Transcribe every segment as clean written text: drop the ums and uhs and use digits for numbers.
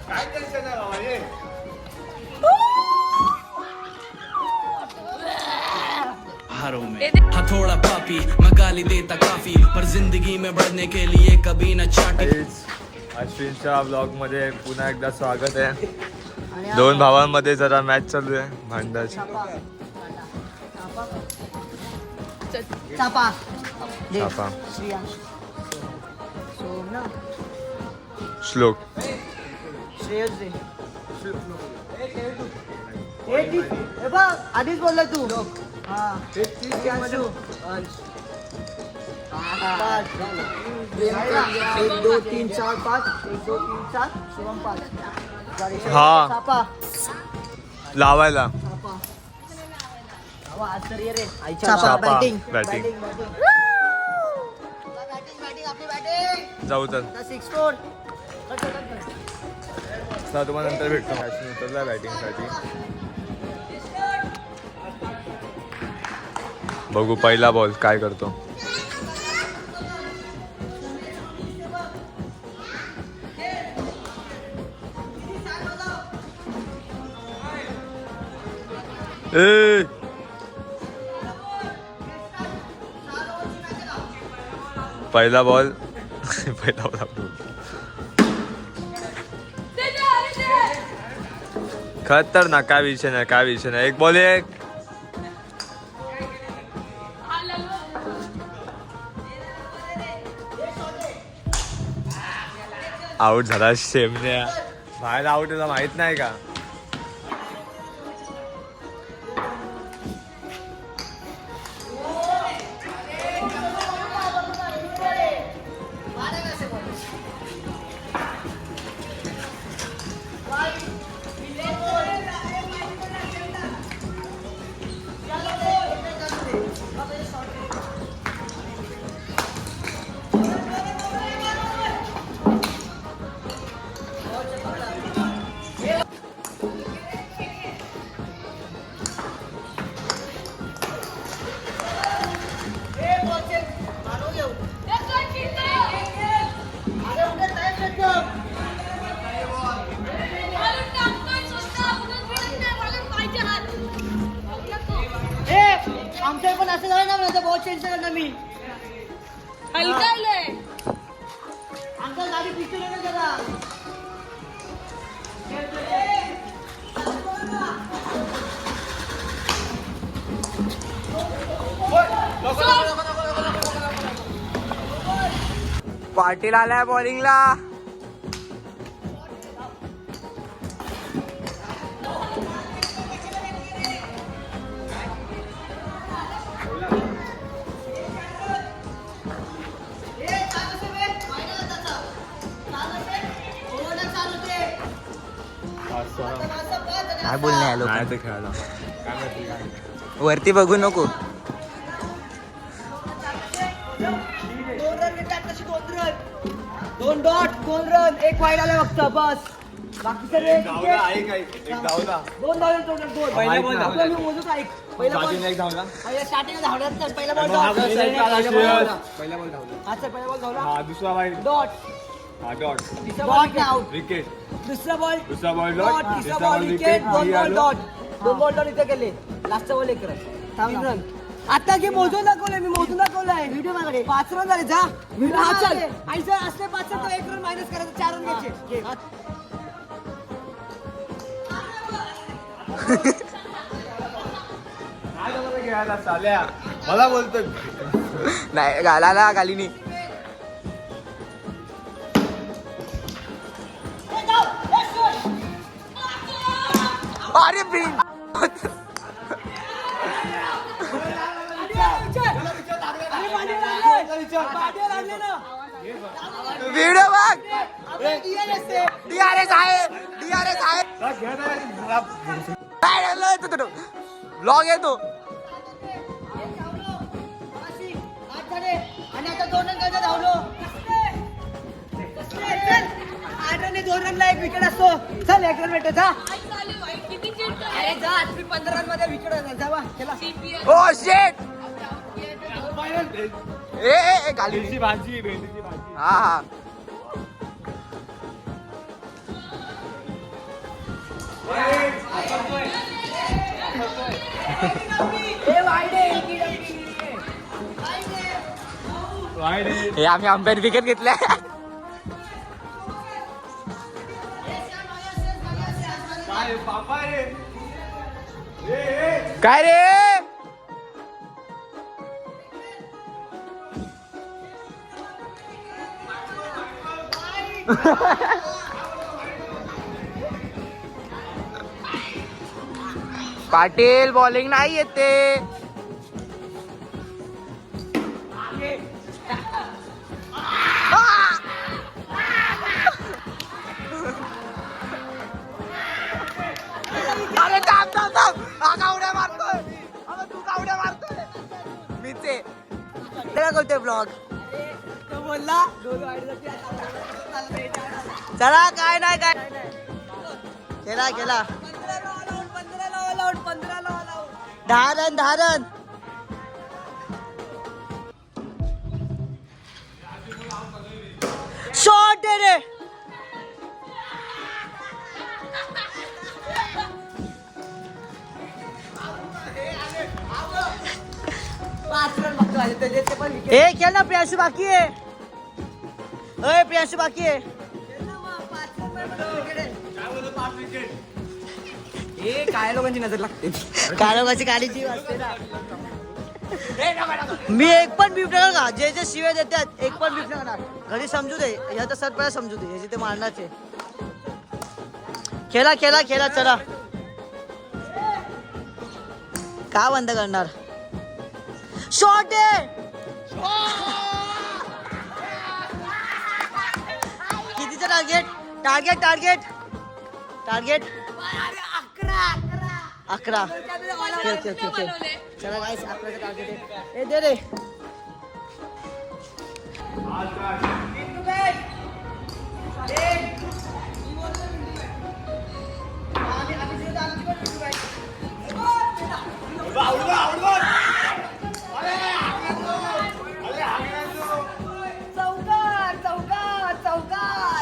काय टेन्शन आहे बाबा ये. हथौड़ा पापी मैं गाली देता काफी पर जिंदगी में बढ़ने के लिए कभी न चाटी. अश्विनच्या ब्लॉग मध्ये पुन्हा एकदा स्वागत आहे. दोन भावांमध्ये जरा मॅच चालू आहे भांडाची. चापा चापा सोमना श्लोक श्रेयस दे हे बघ आधीच बोलला तू हा प्रियांशू पाच 1 2 3 4 5 1 2 3 4 शुभम 5 हा. चापा लावायला चापा आज तर ये रे चापा. Batting batting. आपली बॅटिंग जाऊ तर 6-4 चला तुम्हाला नंतर भेटतो. मॅच उतरला बॅटिंगसाठी. बघू पहिला बॉल काय करतो. ए पहिला बॉल पहिला बॉल खतरनाक. काय विषय नाही, काय विषय नाही. एक बॉल एक. आउट झाला शेमण्या. बाहेर आउट आहे माहित नाही का. आमच्या पण असं झालं ना बहुत चेंज करणार मी आमच्या गाडी पिक्चर आहे ना जरा पाटील आलाय बॉलिंगला. काय बोलणे आलो नाही ते खेळायला. वरती बघू नको. 2 डॉट 2 रन 1 वाईड आले फक्त बस. बाकी सगळे धावला एक धावला. 2 धावले टोटल 2. पहिला बॉल आपलं मी मोजू का एक पहिला बॉल एक धावला. स्टार्टिंग धावल्यात तर पहिला बॉल पहिला डॉट बॉल धावला. अच्छा पहिला बॉल धावला हा दुसरा वाईट. डॉट हा डॉट. तिसरा बॉल आउट विकेट. दुसरा बॉल दुसरा बॉल डॉट डॉट. तिसरा ball wicket 2 ball dot 2 ball dot इथे केले. लास्टचा बॉल 1 रन. आता की मोजून दाखवलंय मी मोजून दाखवलंय व्हिडिओ माझ्याकडे 5 रन झाले. जा व्हिडिओ हा चल आणि जर असले 5 तर 1 रन मायनस करायचं 4 रन घ्यायचे. खेळायला चाल्या मला बोलतोय. नाही घालायला गालीनी. अरे बिन व्हिडिओ बघ. DRS आहे ब्लॉग येतो. आणि आता 2 रन करता धावलो. 8 रन 2 रनला 1 विकेट असतो. चल 1 रन भेटतो. जा अरे जा 15 रन मध्ये विकेट होणार. जा चला. ओ शेट. ए गाली. भेंडीची भाजी. हा हे आम्ही अंपायर विकेट घेतल्या. काय रे पाटील बॉलिंग नाही येते. अरे थांब थांब थांब. हा गावड्या मारतोय. अबे तू गावड्या मारतोय. मीच आहे. काय करतोय ब्लॉग. बोलला चला काय नाही काय केला केला 10 रन 10 रन. शॉट आहे रे. हे खेळ ना प्रियांशू बाकी आहे. अय प्रियांशू बाकी आहे. काय लोकांची नजर लागते. काय लोकांची गाडी जीव असते ना. मी एक पण बीप नाही का. जे जे शिवे देतात एक पण बीप नाही करणार. घरी समजू दे. ह्या तर सरपंच समजू दे. ह्याची ते मारणारचे. खेळा खेळा खेळा चला. का बंद करणार. शॉट आहे. कितीचं टार्गेट टार्गेट टार्गेट टार्गेट 11. खेळ खेळ खेळ खेळ. चला गाइस 11चं टार्गेट आहे. ए दे रे. चौकार चौकार चौकार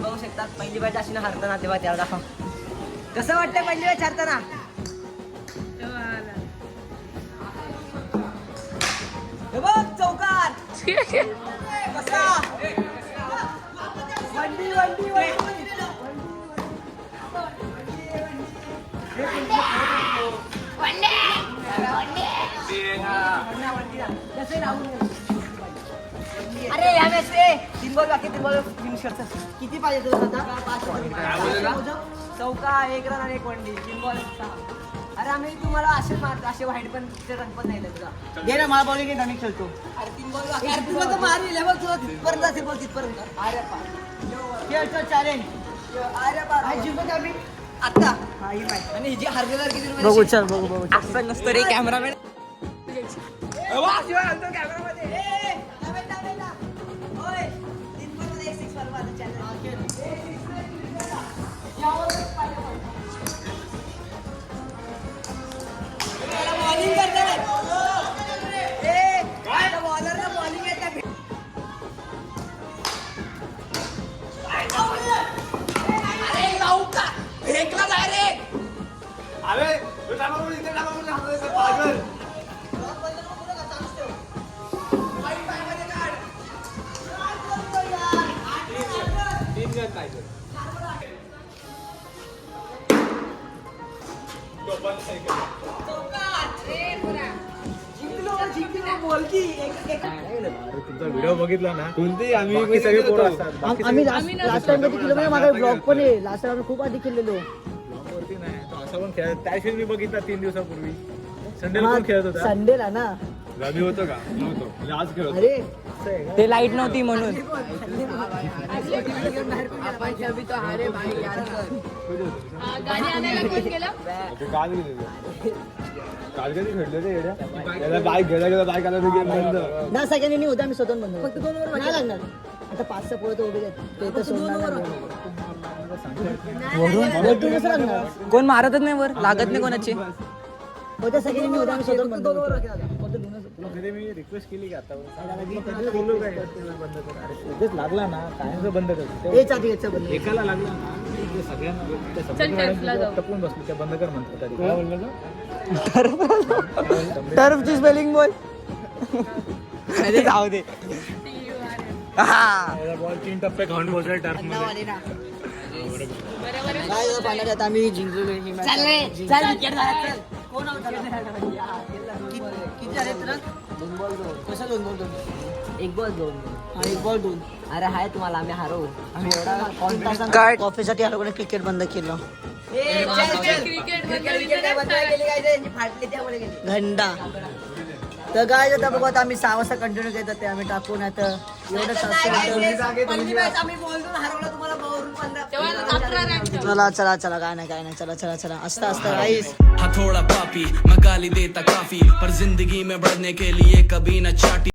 बघू शकतात पहिली बॅच अशी ना हरताना तेव्हा त्याला दाखव कसं वाटतंय पहिली बॅच हरताना. हे बघ चौकार कसा वंडी वंडी अरे ह्या मॅच रे 3 बॉल बाकी 3 बॉल फिनिश करतात. किती पाहिजे तुला आता. चौका 1 रन आणि 1 वंडी 3 बॉल 6. अरे आम्ही तुम्हाला असे मारतो असे वाईट पण रन पण नाही तुला. घे ना मला बॉलिंग घेऊन आम्ही खेळतो. अरे 3 बॉल बाकी अरे तुला तर मारली बघ तुला तिथपर्यंत असेल बघ तिथपर्यंत. अरे पा खेळतो चॅलेंज. अरे पा हा जिंकत आम्ही आता हा ही मॅच आणि जी हरलेला किती बघू चल बघू बघू. असं नसतं रे कॅमेरामॅन. वा शिवाय हलतो कॅमेरामध्ये. ए दाबेला ओय 3 बॉल 1 6 बॉल वाला चॅलेंज. बॉलिंग करतात. ए काय बॉलरला बॉलिंग येते. अरे लावका फेकला डायरेक्ट. अरे तो टाका बोल इथे टाका बोल हाताचा पागल. तीन गट पाहिजे. तो पण सही कर. तुमचा व्हिडिओ बघितला ना कोणती आम्ही सगळे पोरं असतात. आम्ही लास्ट टाइम कधी केलं म्हणजे माझा ब्लॉग पण आहे. लास्ट टाइम खूप आधी केलेलो. ब्लॉगवरती नाही तो असं पण खेळ त्याशिवाय मी बघितला 3 दिवसापूर्वी. संडेला ना रवी होतो का नव्हतो म्हणजे आज खेळतो अरे ते लाईट नव्हती म्हणून गाडी आणायला कोण गेला? ते काल गेले काल कधी खेळले ते येड्या त्याला बाईक गेला बाईक आला तर गेम बंद ना सगळ्यांनी उद्या मी स्वतः बंद फक्त 2 ओव्हर नाही लागणार आता 5-6 पोळं तर उभे आहेत ते तर सोडणार नाही कसं लागणार कोण मारतच नाही वर लागत नाही कोणाची उद्या सगळ्यांनी मी उद्या मी स्वतः बंद मी रिक्वेस्ट केली की आता बोललो काय उगाच लागला ना काय बंद कर ए चाटी याचं बंद एकाला लागला ना ते सगळ्यांना त्या चल समोरच्या टर्फला मॅडमला जाऊ. टपून बसलो त्या बंद कर म्हणतो तरी काय बोललो टर्फची स्पेलिंग बोल अरे जाऊ दे बॉल 3 टप्पे खाऊन पोहोचला टर्फ मध्ये काय झालं पाण्यात आता आम्ही जिंकलो ही match. चल विकेट झाला चल कोण आउट झाला किती झाले तर 2 बॉल 2 कसा 2 बॉल 2 1 बॉल 2 हा 1 बॉल 2 अरे हाय तुम्हाला आम्ही हारवू आम्ही एवढा काय? कॉफीसाठी आलो कोणी क्रिकेट बंद केलं क्रिकेट घंटा तर काय आता बघू आता आम्ही 6 वाजता कंटिन्यू करतो ते आम्ही टाकून आता एवढं चला चला चला काय नाही चला चला चला असता गाईस हथौड़ा पापी मैं गाली देता काफी पर जिंदगी में बढ़ने के लिए कभी न चाटी